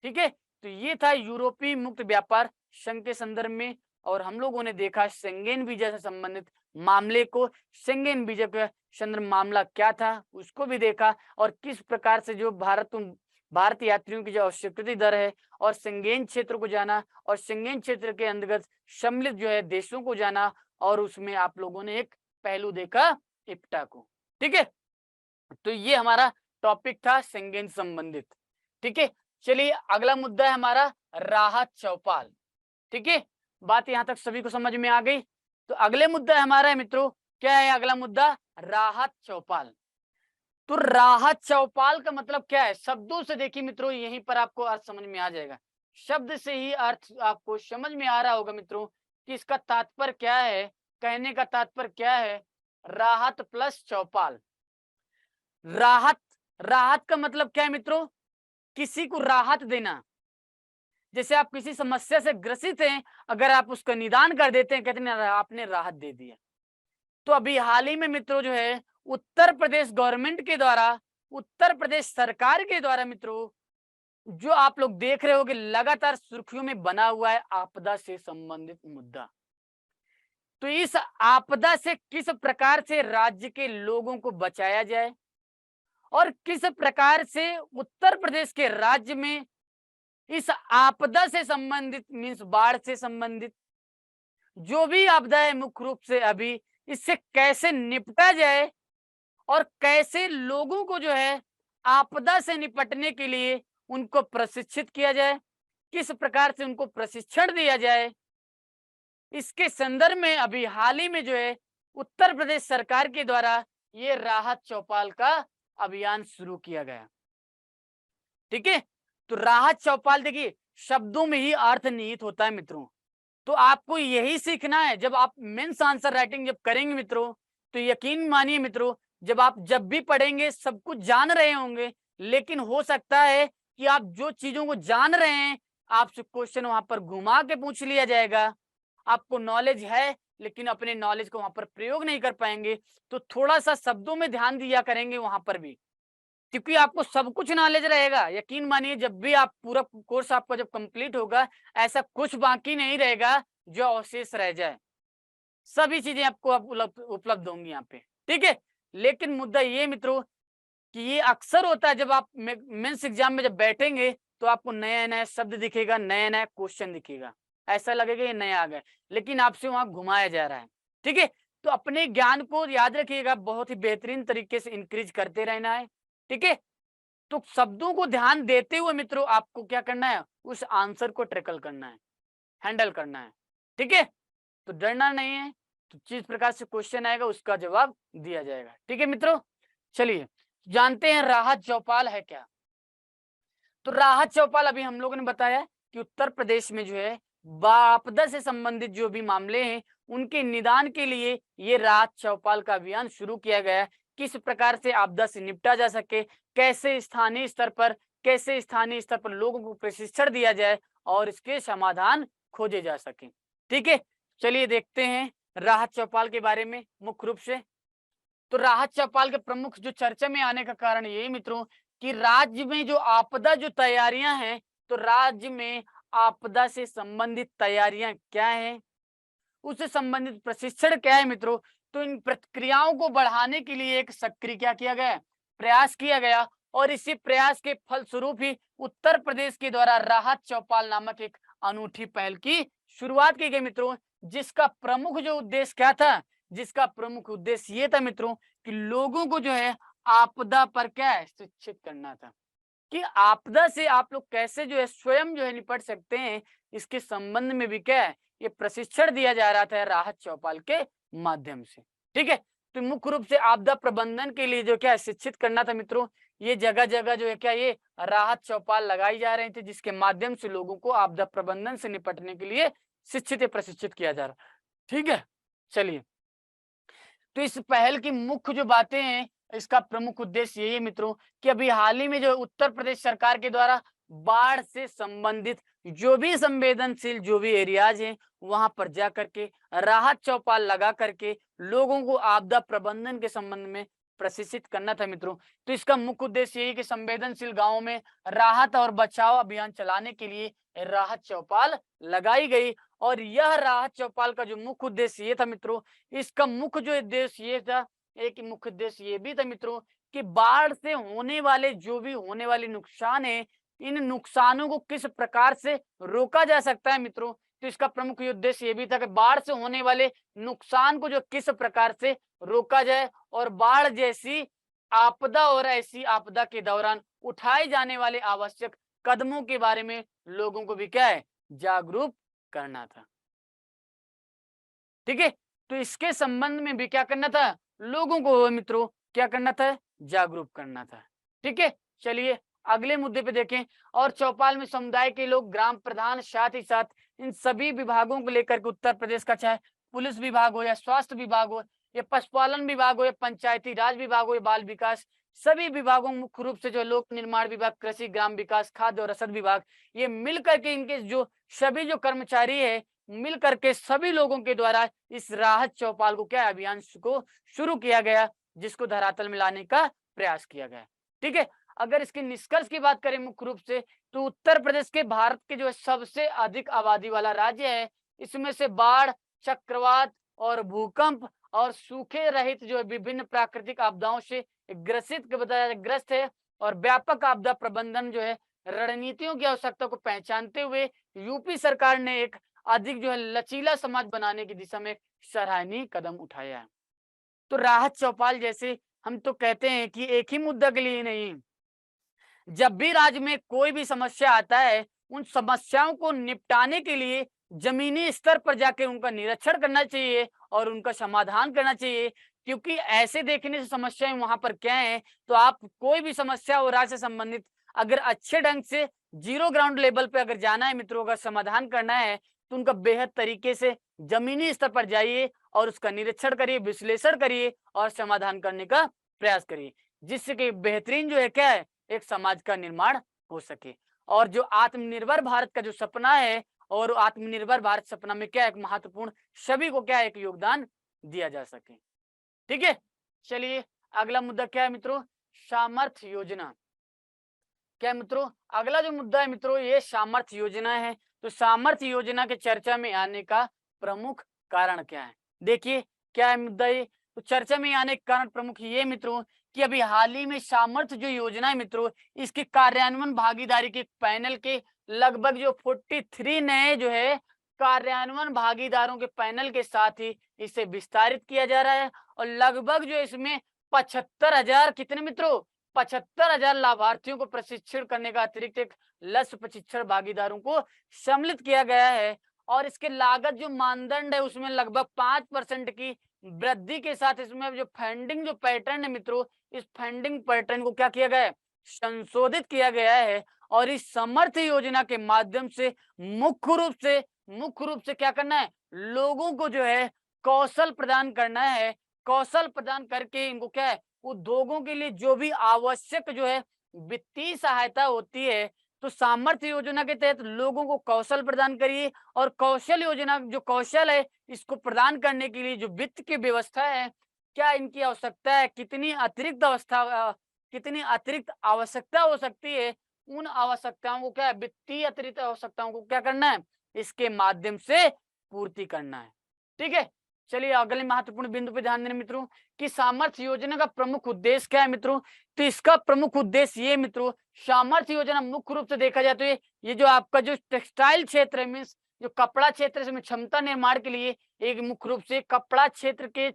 ठीक है, तो ये था यूरोपीय मुक्त व्यापार संघ के संदर्भ में। और हम लोगों ने देखा शेंगेन वीजा से संबंधित मामले को, शेंगेन वीजा का संदर्भ मामला क्या था उसको भी देखा, और किस प्रकार से जो भारत यात्रियों की जो स्वीकृति दर है, और शेंगेन क्षेत्र को जाना, और शेंगेन क्षेत्र के अंतर्गत सम्मिलित जो है देशों को जाना, और उसमें आप लोगों ने एक पहलू देखा इफ्टा को। ठीक है, तो ये हमारा टॉपिक था शेंगेन संबंधित। ठीक है, चलिए अगला मुद्दा है हमारा राहत चौपाल। ठीक है, बात यहां तक सभी को समझ में आ गई। तो अगले मुद्दा हमारा है मित्रों, क्या है अगला मुद्दा? राहत चौपाल। तो राहत चौपाल का मतलब क्या है? शब्दों से देखिए मित्रों, यहीं पर आपको अर्थ समझ में आ जाएगा। शब्द से ही अर्थ आपको समझ में आ रहा होगा मित्रों कि इसका तात्पर्य क्या है, कहने का तात्पर्य क्या है। राहत प्लस चौपाल। राहत, राहत का मतलब क्या है मित्रों? किसी को राहत देना। जैसे आप किसी समस्या से ग्रसित हैं, अगर आप उसका निदान कर देते हैं, कहते हैं आपने राहत दे दिया। तो अभी हाल ही में मित्रों जो है उत्तर प्रदेश गवर्नमेंट के द्वारा, उत्तर प्रदेश सरकार के द्वारा मित्रों, जो आप लोग देख रहे हो कि लगातार सुर्खियों में बना हुआ है आपदा से संबंधित मुद्दा। तो इस आपदा से किस प्रकार से राज्य के लोगों को बचाया जाए और किस प्रकार से उत्तर प्रदेश के राज्य में इस आपदा से संबंधित, मीन्स बाढ़ से संबंधित जो भी आपदा है मुख्य रूप से, अभी इससे कैसे निपटा जाए और कैसे लोगों को जो है आपदा से निपटने के लिए उनको प्रशिक्षित किया जाए, किस प्रकार से उनको प्रशिक्षण दिया जाए, इसके संदर्भ में अभी हाल ही में जो है उत्तर प्रदेश सरकार के द्वारा ये राहत चौपाल का अभियान शुरू किया गया। ठीक है, तो राहत चौपाल देखिए शब्दों में ही अर्थ निहित होता है मित्रों। तो आपको यही सीखना है। जब आप मेंस आंसर राइटिंग जब करेंगे मित्रों, तो यकीन मानिए मित्रों, जब भी पढ़ेंगे सब कुछ जान रहे होंगे, लेकिन हो सकता है कि आप जो चीजों को जान रहे हैं आपसे क्वेश्चन वहां पर घुमा के पूछ लिया जाएगा। आपको नॉलेज है लेकिन अपने नॉलेज को वहां पर प्रयोग नहीं कर पाएंगे, तो थोड़ा सा शब्दों में ध्यान दिया करेंगे वहां पर भी, क्योंकि आपको सब कुछ नॉलेज रहेगा। यकीन मानिए जब भी आप पूरा कोर्स आपका जब कंप्लीट होगा, ऐसा कुछ बाकी नहीं रहेगा जो अवशेष रह जाए। सभी चीजें आपको उपलब्ध होंगी यहाँ पे। ठीक है, लेकिन मुद्दा ये मित्रों कि ये अक्सर होता है, जब आप मेंस एग्जाम में जब बैठेंगे तो आपको नया नया शब्द दिखेगा, नया नया क्वेश्चन दिखेगा, ऐसा लगेगा ये नया आ गया, लेकिन आपसे वहां घुमाया जा रहा है। ठीक है, तो अपने ज्ञान को याद रखिएगा, बहुत ही बेहतरीन तरीके से इंक्रीज करते रहना है। ठीक है, तो शब्दों को ध्यान देते हुए मित्रों आपको क्या करना है, उस आंसर को ट्रिकल करना है, हैंडल करना है। ठीक है, तो डरना नहीं है, तो जिस प्रकार से क्वेश्चन आएगा उसका जवाब दिया जाएगा। ठीक है मित्रों, चलिए जानते हैं राहत चौपाल है क्या। तो राहत चौपाल अभी हम लोगों ने बताया कि उत्तर प्रदेश में जो है आपदा से संबंधित जो भी मामले हैं उनके निदान के लिए ये राहत चौपाल का अभियान शुरू किया गया। किस प्रकार से आपदा से निपटा जा सके, कैसे स्थानीय स्तर पर लोगों को प्रशिक्षण दिया जाए और इसके समाधान खोजे जा सके। ठीक है, चलिए देखते हैं राहत चौपाल के बारे में मुख्य रूप से। तो राहत चौपाल के प्रमुख जो चर्चा में आने का कारण यही मित्रों कि राज्य में जो आपदा जो तैयारियां हैं, तो राज्य में आपदा से संबंधित तैयारियां क्या हैं, उससे संबंधित प्रशिक्षण क्या है मित्रों। तो इन प्रक्रियाओं को बढ़ाने के लिए एक सक्रिय क्या किया गया, प्रयास किया गया, और इसी प्रयास के फलस्वरूप ही उत्तर प्रदेश के द्वारा राहत चौपाल नामक एक अनूठी पहल की शुरुआत की गई मित्रों, जिसका प्रमुख जो उद्देश्य क्या था, जिसका प्रमुख उद्देश्य ये था मित्रों कि लोगों को जो है आपदा पर क्या है, शिक्षित करना था कि आपदा से आप लोग कैसे जो है स्वयं जो है निपट सकते हैं। इसके संबंध में भी क्या है, ये प्रशिक्षण दिया जा रहा था राहत चौपाल के माध्यम से। ठीक है, तो मुख्य रूप से आपदा प्रबंधन के लिए जो क्या है शिक्षित करना था मित्रों, ये जगह जगह जो है क्या ये राहत चौपाल लगाई जा रही थी, जिसके माध्यम से लोगों को आपदा प्रबंधन से निपटने के लिए शिक्षित या प्रशिक्षित किया जा रहा। ठीक है, चलिए तो इस पहल की मुख्य जो बातें हैं, इसका प्रमुख उद्देश्य यही है मित्रों कि अभी हाल ही में जो उत्तर प्रदेश सरकार के द्वारा बाढ़ से संबंधित जो भी संवेदनशील जो भी एरियाज हैं वहां पर जा करके राहत चौपाल लगा करके लोगों को आपदा प्रबंधन के संबंध में प्रशिक्षित करना था मित्रों। तो इसका मुख्य उद्देश्य यही कि संवेदनशील गांवों में राहत और बचाव अभियान चलाने के लिए राहत चौपाल लगाई गई। और यह राहत चौपाल का जो मुख्य उद्देश्य ये था मित्रों, इसका मुख्य जो उद्देश्य ये था, एक मुख्य उद्देश्य ये भी था मित्रों कि बाढ़ से होने वाले जो भी होने वाले नुकसान है, इन नुकसानों को किस प्रकार से रोका जा सकता है मित्रों। तो इसका प्रमुख उद्देश्य ये भी था कि बाढ़ से होने वाले नुकसान को जो किस प्रकार से रोका जाए और बाढ़ जैसी आपदा और ऐसी आपदा के दौरान उठाए जाने वाले आवश्यक कदमों के बारे में लोगों को भी क्या है, जागरूक करना था। ठीक है, तो इसके संबंध में भी क्या करना था, लोगों को मित्रों क्या करना था, जागरूक करना था। ठीक है, चलिए अगले मुद्दे पे देखें। और चौपाल में समुदाय के लोग, ग्राम प्रधान, साथ ही साथ इन सभी विभागों को लेकर के उत्तर प्रदेश का, चाहे पुलिस विभाग हो या स्वास्थ्य विभाग हो या पशुपालन विभाग हो या पंचायती राज विभाग हो या बाल विकास, सभी विभागों मुख्य रूप से जो लोक निर्माण विभाग, कृषि, ग्राम विकास, खाद्य और रसद विभाग, ये मिल करके इनके जो सभी जो कर्मचारी है मिल करके सभी लोगों के द्वारा इस राहत चौपाल को क्या अभियान को शुरू किया गया, जिसको धरातल में लाने का प्रयास किया गया। ठीक है, अगर इसके निष्कर्ष की बात करें मुख्य रूप से, तो उत्तर प्रदेश के भारत के जो है सबसे अधिक आबादी वाला राज्य है। इसमें से बाढ़, चक्रवात और भूकंप और सूखे रहित जो है विभिन्न प्राकृतिक आपदाओं से ग्रस्त है। और व्यापक आपदा प्रबंधन जो है रणनीतियों की आवश्यकता को पहचानते हुए यूपी सरकार ने एक अधिक जो है लचीला समाज बनाने की दिशा में सराहनीय कदम उठाया है। तो राहत चौपाल जैसे हम तो कहते हैं कि एक ही मुद्दा के लिए नहीं, जब भी राज्य में कोई भी समस्या आता है, उन समस्याओं को निपटाने के लिए जमीनी स्तर पर जाके उनका निरीक्षण करना चाहिए और उनका समाधान करना चाहिए। क्योंकि ऐसे देखने से समस्याएं वहां पर क्या है, तो आप कोई भी समस्या हो राज्य से संबंधित, अगर अच्छे ढंग से जीरो ग्राउंड लेवल पे अगर जाना है मित्रों, का समाधान करना है, तो उनका बेहद तरीके से जमीनी स्तर पर जाइए और उसका निरीक्षण करिए, विश्लेषण करिए और समाधान करने का प्रयास करिए, जिससे कि बेहतरीन जो है क्या है, एक समाज का निर्माण हो सके। और जो आत्मनिर्भर भारत का जो सपना है, और आत्मनिर्भर भारत सपना में क्या एक महत्वपूर्ण सभी को क्या एक योगदान दिया जा सके। ठीक है, चलिए अगला मुद्दा क्या है मित्रों, सामर्थ्य योजना। क्या मित्रों, अगला जो मुद्दा है मित्रों, ये सामर्थ्य योजना है। तो सामर्थ्य योजना के चर्चा में आने का प्रमुख कारण क्या है, देखिए क्या है मुद्दा ये। तो चर्चा में आने का कारण प्रमुख ये मित्रों कि अभी हाल ही में सामर्थ्य जो योजना है मित्रों, इसके कार्यान्वयन भागीदारी के पैनल के लगभग जो 43 नए जो है कार्यान्वयन भागीदारों के पैनल के साथ ही इसे विस्तारित किया जा रहा है। और लगभग जो इसमें 75,000 कितने मित्रों, 75,000 लाभार्थियों को प्रशिक्षण करने का अतिरिक्त एक लक्ष्य प्रशिक्षण भागीदारों को सम्मिलित किया गया है। और इसके लागत जो मानदंड है उसमें लगभग 5% की वृद्धि के साथ इसमें जो फंडिंग जो पैटर्न है मित्रों, इस फंडिंग पैटर्न को क्या किया गया है, संशोधित किया गया है। और इस समर्थ योजना के माध्यम से मुख्य रूप से क्या करना है, लोगों को जो है कौशल प्रदान करना है। कौशल प्रदान करके इनको क्या है, उद्योगों के लिए जो भी आवश्यक जो है वित्तीय सहायता होती है, तो सामर्थ्य योजना के तहत लोगों को कौशल प्रदान करिए। और कौशल योजना जो कौशल है, इसको प्रदान करने के लिए जो वित्त की व्यवस्था है, क्या इनकी आवश्यकता है, कितनी अतिरिक्त आवश्यकता हो सकती है, उन आवश्यकताओं को क्या है, वित्तीय अतिरिक्त आवश्यकताओं को क्या करना है, इसके माध्यम से पूर्ति करना है। ठीक है, चलिए अगले महत्वपूर्ण बिंदु पे ध्यान देना मित्रों कि सामर्थ्य योजना का प्रमुख उद्देश्य क्या है मित्रों। तो इसका प्रमुख उद्देश्य ये मित्रों, सामर्थ्य योजना मुख्य रूप से देखा जाए तो ये जो आपका जो टेक्सटाइल क्षेत्र है, मीन्स जो कपड़ा क्षेत्र में क्षमता निर्माण के लिए एक मुख्य रूप से कपड़ा क्षेत्र के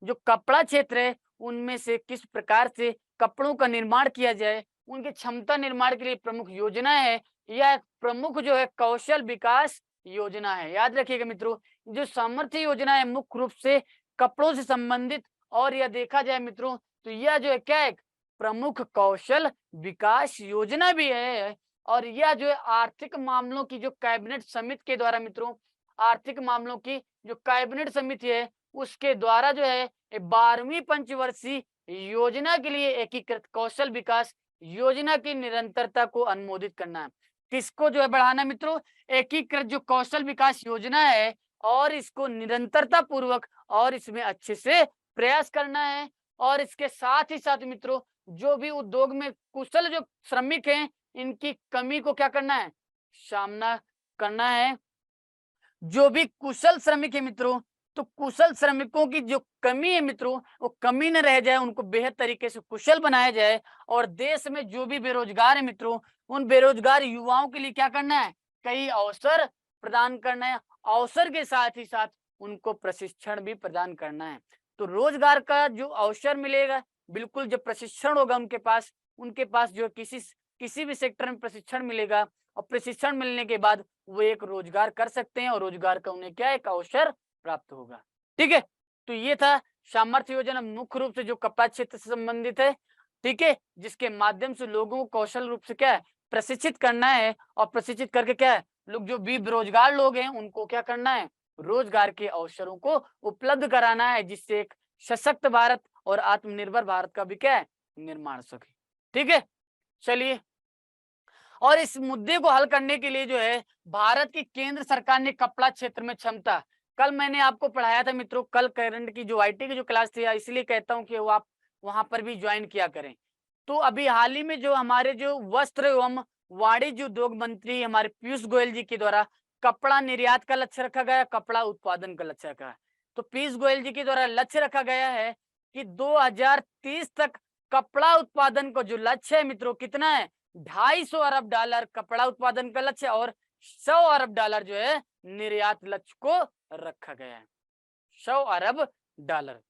जो कपड़ा क्षेत्र है, उनमें से किस प्रकार से कपड़ों का निर्माण किया जाए, उनकी क्षमता निर्माण के लिए प्रमुख योजना है। यह प्रमुख जो है कौशल विकास योजना है। याद रखिएगा मित्रों, जो सामर्थ्य योजना है मुख्य रूप से कपड़ों से संबंधित, और यह देखा जाए मित्रों तो यह जो है क्या एक प्रमुख कौशल विकास योजना भी है। और यह जो है आर्थिक मामलों की जो कैबिनेट समिति के द्वारा मित्रों, आर्थिक मामलों की जो कैबिनेट समिति है उसके द्वारा जो है 12वीं पंचवर्षीय योजना के लिए एकीकृत कौशल विकास योजना की निरंतरता को अनुमोदित करना है। किसको जो है बढ़ाना मित्रों, एकीकृत जो कौशल विकास योजना है, और इसको निरंतरता पूर्वक और इसमें अच्छे से प्रयास करना है। और इसके साथ ही साथ मित्रों, जो भी उद्योग में कुशल जो श्रमिक हैं, इनकी कमी को क्या करना है, सामना करना है। जो भी कुशल श्रमिक है मित्रों, तो कुशल श्रमिकों की जो कमी है मित्रों, वो कमी न रह जाए, उनको बेहद तरीके से कुशल बनाया जाए। और देश में जो भी बेरोजगार है मित्रों, उन बेरोजगार युवाओं के लिए क्या करना है, कई अवसर प्रदान करना है। अवसर के साथ ही साथ उनको प्रशिक्षण भी प्रदान करना है। तो रोजगार का जो अवसर मिलेगा, बिल्कुल जब प्रशिक्षण होगा उनके पास जो किसी भी सेक्टर में प्रशिक्षण मिलेगा और प्रशिक्षण मिलने के बाद वो एक रोजगार कर सकते हैं और रोजगार का उन्हें क्या एक अवसर प्राप्त होगा। ठीक है, तो ये था सामर्थ्य योजना, मुख्य रूप से जो कपड़ा क्षेत्र से संबंधित है। ठीक है, जिसके माध्यम से लोगों को कौशल रूप से क्या है प्रशिक्षित करना है और प्रशिक्षित करके क्या है लोग जो भी बेरोजगार लोग हैं उनको क्या करना है रोजगार के अवसरों को उपलब्ध कराना है, जिससे एक सशक्त भारत और आत्मनिर्भर भारत का भी क्या है निर्माण हो सके। ठीक है, चलिए, और इस मुद्दे को हल करने के लिए जो है भारत की केंद्र सरकार ने कपड़ा क्षेत्र में क्षमता, कल मैंने आपको पढ़ाया था मित्रों, कल करंट की जो आईटी की जो क्लास थी, इसलिए कहता हूं कि वो आप वहां पर भी ज्वाइन किया करें। तो अभी हाल ही में जो हमारे जो वस्त्र एवं वाणिज्य उद्योग मंत्री हमारे पीयूष गोयल जी के द्वारा कपड़ा निर्यात का लक्ष्य रखा गया, कपड़ा उत्पादन का लक्ष्य रखा है। तो पीयूष गोयल जी के द्वारा लक्ष्य रखा गया है कि 2030 तक कपड़ा उत्पादन को जो लक्ष्य है मित्रों कितना है $250 अरब कपड़ा उत्पादन का लक्ष्य और $100 अरब जो है निर्यात लक्ष्य को रखा गया है, $100 अरब।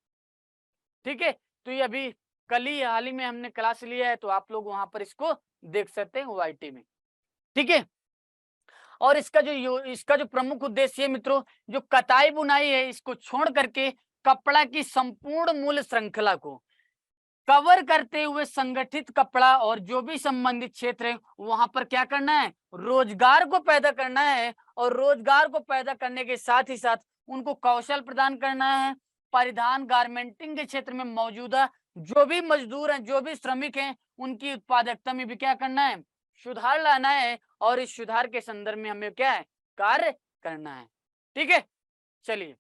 ठीक है, तो ये अभी कल ही हाल ही में हमने क्लास लिया है, तो आप लोग वहां पर इसको देख सकते हैं ओआईटी में। ठीक है, और इसका जो प्रमुख उद्देश्य है मित्रों, जो कताई बुनाई है इसको छोड़ करके कपड़ा की संपूर्ण मूल्य श्रृंखला को कवर करते हुए संगठित कपड़ा और जो भी संबंधित क्षेत्र है वहां पर क्या करना है रोजगार को पैदा करना है, और रोजगार को पैदा करने के साथ ही साथ उनको कौशल प्रदान करना है। परिधान गारमेंटिंग के क्षेत्र में मौजूदा जो भी मजदूर हैं, जो भी श्रमिक हैं, उनकी उत्पादकता में भी क्या करना है सुधार लाना है, और इस सुधार के संदर्भ में हमें क्या है कार्य करना है। ठीक है, चलिए,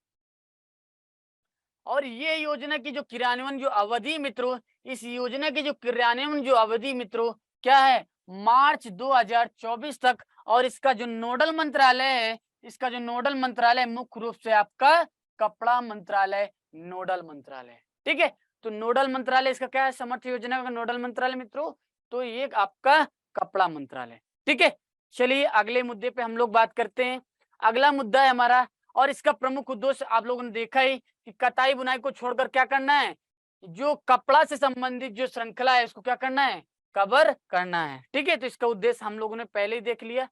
और ये योजना की जो क्रियान्वयन जो अवधि मित्रों, इस योजना की जो क्रियान्वयन जो अवधि मित्रों क्या है मार्च 2024 तक, और इसका जो नोडल मंत्रालय है, इसका जो नोडल मंत्रालय मुख्य रूप से आपका कपड़ा मंत्रालय नोडल मंत्रालय। ठीक है, तो नोडल मंत्रालय इसका क्या है समर्थ योजना का नोडल मंत्रालय मित्रों, तो ये आपका कपड़ा मंत्रालय। ठीक है, चलिए अगले मुद्दे पे हम लोग बात करते हैं। अगला मुद्दा है हमारा, और इसका प्रमुख उद्देश्य आप लोगों ने देखा ही कि कताई बुनाई को छोड़कर क्या करना है जो कपड़ा से संबंधित जो श्रृंखला है इसको क्या करना है कवर करना है। ठीक है, तो इसका उद्देश्य हम लोगों ने पहले ही देख लिया,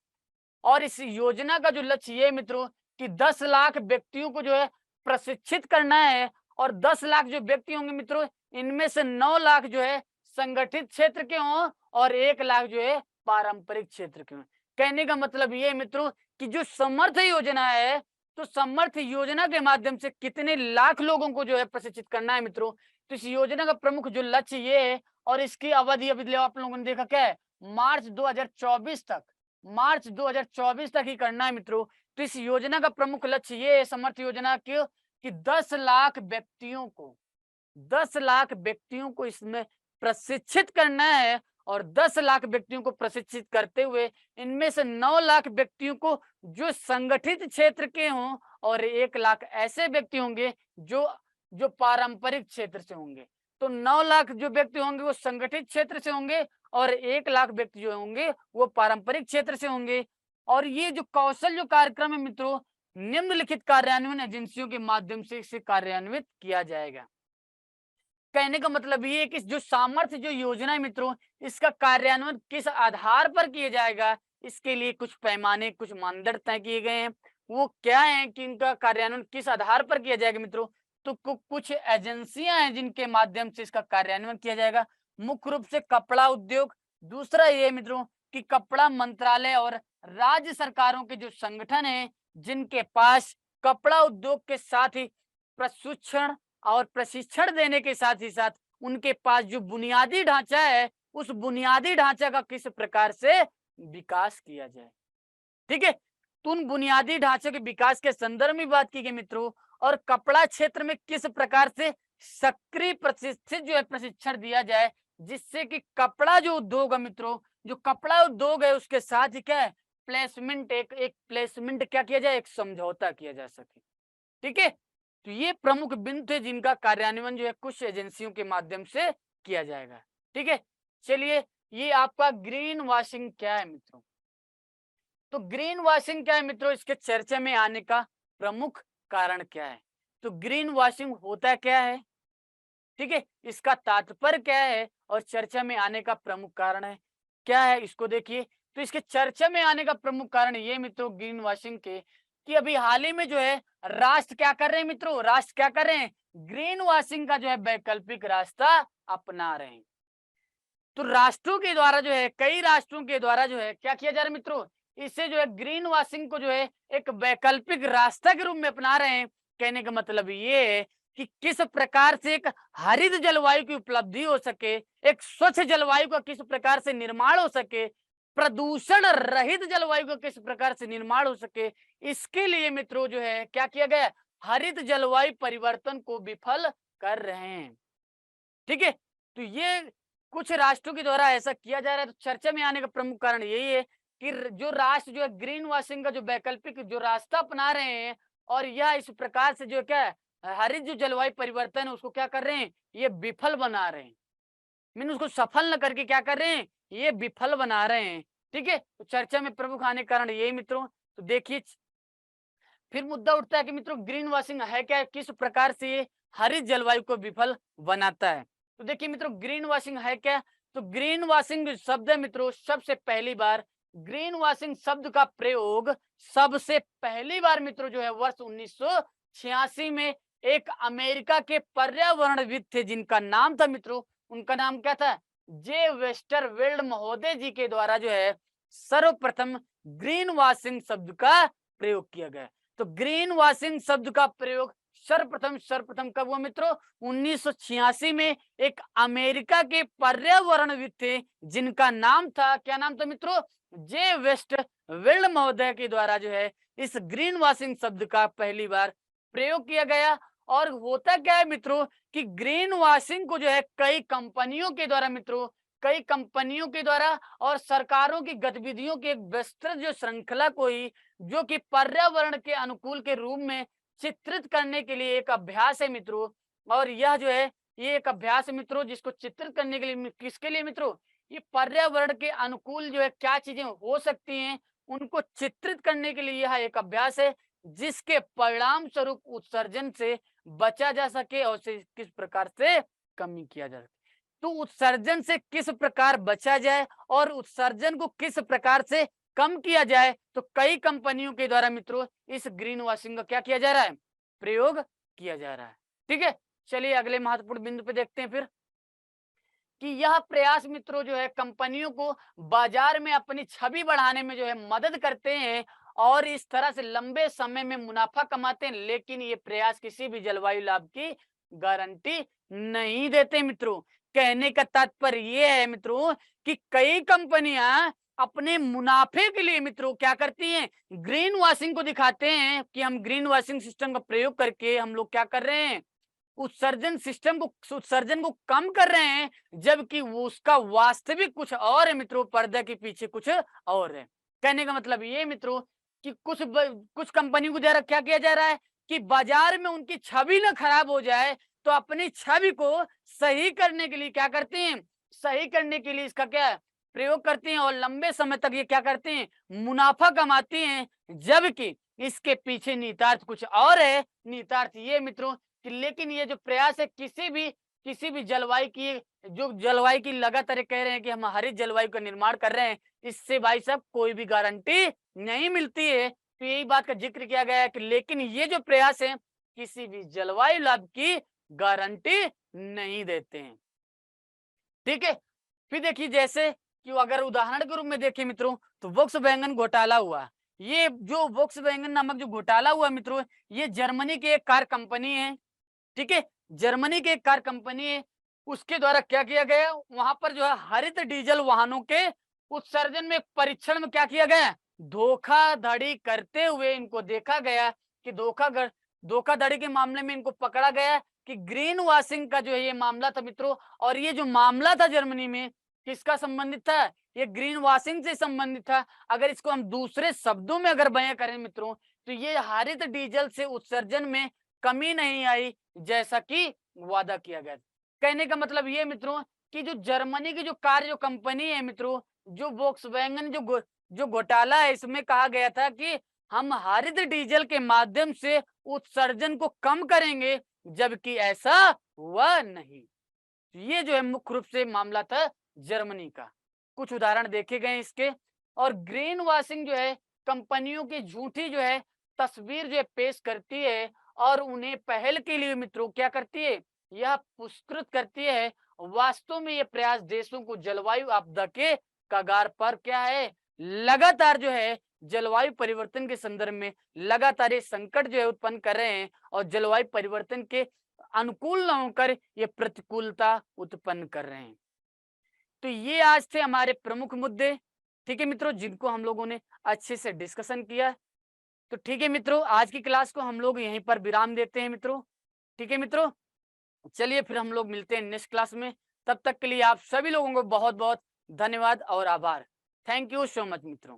और इस योजना का जो लक्ष्य ये मित्रों कि 10 लाख व्यक्तियों को जो है प्रशिक्षित करना है, और 10 लाख जो व्यक्ति होंगे मित्रों इनमें से 9 लाख जो है संगठित क्षेत्र के हों और 1 लाख जो है पारंपरिक क्षेत्र के हों। कहने का मतलब ये मित्रों कि जो समर्थ योजना है, तो समर्थ योजना के माध्यम से कितने लाख लोगों को जो है प्रशिक्षित करना है मित्रों, तो इस योजना का प्रमुख जो लक्ष्य ये है, और इसकी अवधि अभी आप लोगों ने देखा क्या है मार्च 2024 तक, मार्च 2024 तक ही करना है मित्रों। तो इस योजना का प्रमुख लक्ष्य ये है समर्थ योजना की कि 10 लाख व्यक्तियों को 10 लाख व्यक्तियों को इसमें प्रशिक्षित करना है, और 10 लाख व्यक्तियों को प्रशिक्षित करते हुए इनमें से 9 लाख व्यक्तियों को जो संगठित क्षेत्र के हों, और 1 लाख ऐसे व्यक्ति होंगे जो जो पारंपरिक क्षेत्र से होंगे। तो 9 लाख जो व्यक्ति होंगे वो संगठित क्षेत्र से होंगे, और 1 लाख व्यक्ति जो होंगे वो पारंपरिक क्षेत्र से होंगे। और ये जो कौशल जो कार्यक्रम है मित्रों निम्नलिखित कार्यान्वयन एजेंसियों के माध्यम से इसे कार्यान्वित किया जाएगा। कहने का मतलब ये है कि जो सामर्थ्य जो योजना है मित्रों इसका कार्यान्वयन किस आधार पर किया जाएगा, इसके लिए कुछ पैमाने कुछ मानदंड तय किए गए हैं। वो क्या है कि इनका कार्यान्वयन किस आधार पर किया जाएगा मित्रों, तो कुछ एजेंसियां हैं जिनके माध्यम से इसका कार्यान्वयन किया जाएगा। मुख्य रूप से कपड़ा उद्योग, दूसरा ये मित्रों कि कपड़ा मंत्रालय और राज्य सरकारों के जो संगठन है जिनके पास कपड़ा उद्योग के साथ ही प्रशिक्षण और प्रशिक्षण देने के साथ ही साथ उनके पास जो बुनियादी ढांचा है उस बुनियादी ढांचा का किस प्रकार से विकास किया जाए। ठीक है, तो उन बुनियादी ढांचे के विकास के संदर्भ में बात की गई मित्रों, और कपड़ा क्षेत्र में किस प्रकार से सक्रिय प्रशिक्षित जो है प्रशिक्षण दिया जाए, जिससे कि कपड़ा जो उद्योग है मित्रों, जो कपड़ा उद्योग है उसके साथ ही क्या है प्लेसमेंट एक प्लेसमेंट क्या किया जाए एक समझौता किया जा सके। ठीक है, तो ये प्रमुख बिंदु थे जिनका कार्यान्वयन जो है कुछ एजेंसियों के माध्यम से किया जाएगा। ठीक है, चलिए, ये आपका ग्रीन वॉशिंग क्या है मित्रों, तो ग्रीन वॉशिंग क्या है मित्रों इसके चर्चा में आने का प्रमुख कारण क्या है, तो ग्रीन वॉशिंग होता क्या है, ठीक है, इसका तात्पर्य क्या है और चर्चा में आने का प्रमुख कारण है क्या है, इसको देखिए। तो इसके चर्चा में आने का प्रमुख कारण ये मित्रों ग्रीन वॉशिंग के, कि अभी हाल ही में जो है राष्ट्र क्या कर रहे हैं मित्रों, राष्ट्र क्या कर रहे हैं, ग्रीन वॉशिंग का जो है वैकल्पिक रास्ता अपना रहे हैं। तो राष्ट्रों के द्वारा जो है, कई राष्ट्रों के द्वारा जो है क्या किया जा रहा है मित्रों, इससे जो है ग्रीन वॉशिंग को जो है एक वैकल्पिक रास्ता के रूप में अपना रहे हैं। कहने का मतलब ये है कि किस प्रकार से एक हरित जलवायु की उपलब्धि हो सके, एक स्वच्छ जलवायु का किस प्रकार से निर्माण हो सके, प्रदूषण रहित जलवायु का किस प्रकार से निर्माण हो सके, इसके लिए मित्रों जो है क्या किया गया, हरित जलवायु परिवर्तन को विफल कर रहे हैं। ठीक है, तो ये कुछ राष्ट्रों के द्वारा ऐसा किया जा रहा है। तो चर्चा में आने का प्रमुख कारण यही है कि जो राष्ट्र जो है ग्रीन वॉशिंग का जो वैकल्पिक जो रास्ता अपना रहे हैं, और यह इस प्रकार से जो क्या है हरित जो जलवायु परिवर्तन है उसको क्या कर रहे हैं, ये विफल बना रहे हैं। मीन उसको सफल न करके क्या कर रहे हैं, ये विफल बना रहे हैं। ठीक है, तो चर्चा में प्रमुख आने का कारण यही मित्रों। तो देखिए फिर मुद्दा उठता है कि मित्रों ग्रीन वॉशिंग है क्या, किस प्रकार से ये हरित जलवायु को विफल बनाता है। तो देखिए मित्रों ग्रीन वॉशिंग है क्या, तो ग्रीन वॉशिंग शब्द है मित्रों, सबसे पहली बार ग्रीन वॉशिंग शब्द का प्रयोग सबसे पहली बार मित्रों जो है वर्ष 1986 में एक अमेरिका के पर्यावरणविद थे, जिनका नाम था मित्रों, उनका नाम क्या था, जे वेस्टरवेल्ड महोदय जी के द्वारा जो है सर्वप्रथम ग्रीन वॉशिंग शब्द का प्रयोग किया गया। तो ग्रीन वॉशिंग शब्द का प्रयोग सर्वप्रथम कब हुआ मित्रों, 1986 में एक अमेरिका के पर्यावरणविद थे, जिनका नाम था, क्या नाम था मित्रों, जे वेस्टरवेल्ड महोदय के द्वारा जो है इस ग्रीन वॉशिंग शब्द का पहली बार प्रयोग किया गया। और होता क्या है मित्रों कि ग्रीन वॉशिंग को जो है कई कंपनियों के द्वारा मित्रों, कई कंपनियों के द्वारा और सरकारों की गतिविधियों की एक विस्तृत जो श्रृंखला को ही, जो कि पर्यावरण के अनुकूल के रूप में चित्रित करने के लिए एक अभ्यास है मित्रों। और यह जो है ये एक अभ्यास है मित्रों, जिसको चित्रित करने के लिए, किसके लिए मित्रों, ये पर्यावरण के अनुकूल जो है क्या चीजें हो सकती हैं उनको चित्रित करने के लिए यह एक अभ्यास है, जिसके परिणाम स्वरूप उत्सर्जन से बचा जा सके और उसे किस प्रकार से कमी किया जा सके। तो उत्सर्जन से किस प्रकार बचा जाए और उत्सर्जन को किस प्रकार से कम किया जाए, तो कई कंपनियों के द्वारा मित्रों इस ग्रीन वॉशिंग का क्या किया जा रहा है, प्रयोग किया जा रहा है। ठीक है, चलिए अगले महत्वपूर्ण बिंदु पे देखते हैं फिर कि यह प्रयास मित्रों जो है कंपनियों को बाजार में अपनी छवि बढ़ाने में जो है मदद करते हैं और इस तरह से लंबे समय में मुनाफा कमाते हैं, लेकिन ये प्रयास किसी भी जलवायु लाभ की गारंटी नहीं देते मित्रों। कहने का तात्पर्य ये है मित्रों कि कई कंपनियां अपने मुनाफे के लिए मित्रों क्या करती हैं, ग्रीन वॉशिंग को दिखाते हैं कि हम ग्रीन वॉशिंग सिस्टम का प्रयोग करके हम लोग क्या कर रहे हैं, उत्सर्जन को कम कर रहे हैं, जबकि वो उसका वास्तविक कुछ और है मित्रों, पर्दा के पीछे कुछ और है। कहने का मतलब ये मित्रों कि कुछ कंपनी को द्वारा क्या किया जा रहा है कि बाजार में उनकी छवि ना खराब हो जाए, तो अपनी छवि को सही करने के लिए क्या करते हैं, सही करने के लिए इसका क्या प्रयोग करते हैं और लंबे समय तक ये क्या करते हैं, मुनाफा कमाते हैं, जबकि इसके पीछे निहितार्थ कुछ और है। निहितार्थ ये मित्रों कि लेकिन ये जो प्रयास है किसी भी जलवायु की, जो जलवायु की लगातार कह रहे हैं कि हम हरित जलवायु का निर्माण कर रहे हैं, इससे भाई साहब कोई भी गारंटी नहीं मिलती है। तो यही बात का जिक्र किया गया है कि लेकिन ये जो प्रयास है किसी भी जलवायु लाभ की गारंटी नहीं देते हैं। ठीक है, फिर देखिए जैसे कि अगर उदाहरण के रूप में देखें मित्रों तो वोक्सवैगन घोटाला हुआ। ये जो वोक्सवैगन नामक जो घोटाला हुआ मित्रों, ये जर्मनी की एक कार कंपनी है। ठीक है, जर्मनी की एक कार कंपनी है, उसके द्वारा क्या किया गया, वहां पर जो है हरित डीजल वाहनों के उत्सर्जन में परीक्षण में क्या किया गया, धोखाधड़ी करते हुए इनको देखा गया कि धोखाधड़ी के मामले में इनको पकड़ा गया कि ग्रीन वॉशिंग का जो है ये मामला था मित्रों। और ये जो मामला था जर्मनी में किसका संबंधित था, ये ग्रीन वॉशिंग से संबंधित था। अगर इसको हम दूसरे शब्दों में अगर बयां करें मित्रों, तो ये हरित डीजल से उत्सर्जन में कमी नहीं आई जैसा कि वादा किया गया। कहने का मतलब ये मित्रों कि जो जर्मनी की जो कार जो कंपनी है मित्रों, जो वोक्सवैगन जो घोटाला है, इसमें कहा गया था कि हम हरित डीजल के माध्यम से उत्सर्जन को कम करेंगे, जबकि ऐसा वह नहीं। तो ये जो है मुख्य रूप से मामला था जर्मनी का। कुछ उदाहरण देखे गए इसके। और ग्रीन वॉशिंग जो है कंपनियों की झूठी जो है तस्वीर जो है पेश करती है और उन्हें पहल के लिए मित्रों क्या करती है, यह पुरस्कृत करती है। वास्तव में ये प्रयास देशों को जलवायु आपदा के कगार पर क्या है, लगातार जो है जलवायु परिवर्तन के संदर्भ में लगातार ये संकट जो है उत्पन्न कर रहे हैं और जलवायु परिवर्तन के अनुकूल न होकर ये प्रतिकूलता उत्पन्न कर रहे हैं। तो ये आज थे हमारे प्रमुख मुद्दे। ठीक है मित्रों, जिनको हम लोगों ने अच्छे से डिस्कशन किया। तो ठीक है मित्रों, आज की क्लास को हम लोग यहीं पर विराम देते हैं मित्रों। ठीक है मित्रों, चलिए फिर हम लोग मिलते हैं नेक्स्ट क्लास में। तब तक के लिए आप सभी लोगों को बहुत बहुत धन्यवाद और आभार। थैंक यू सो मच मित्रों।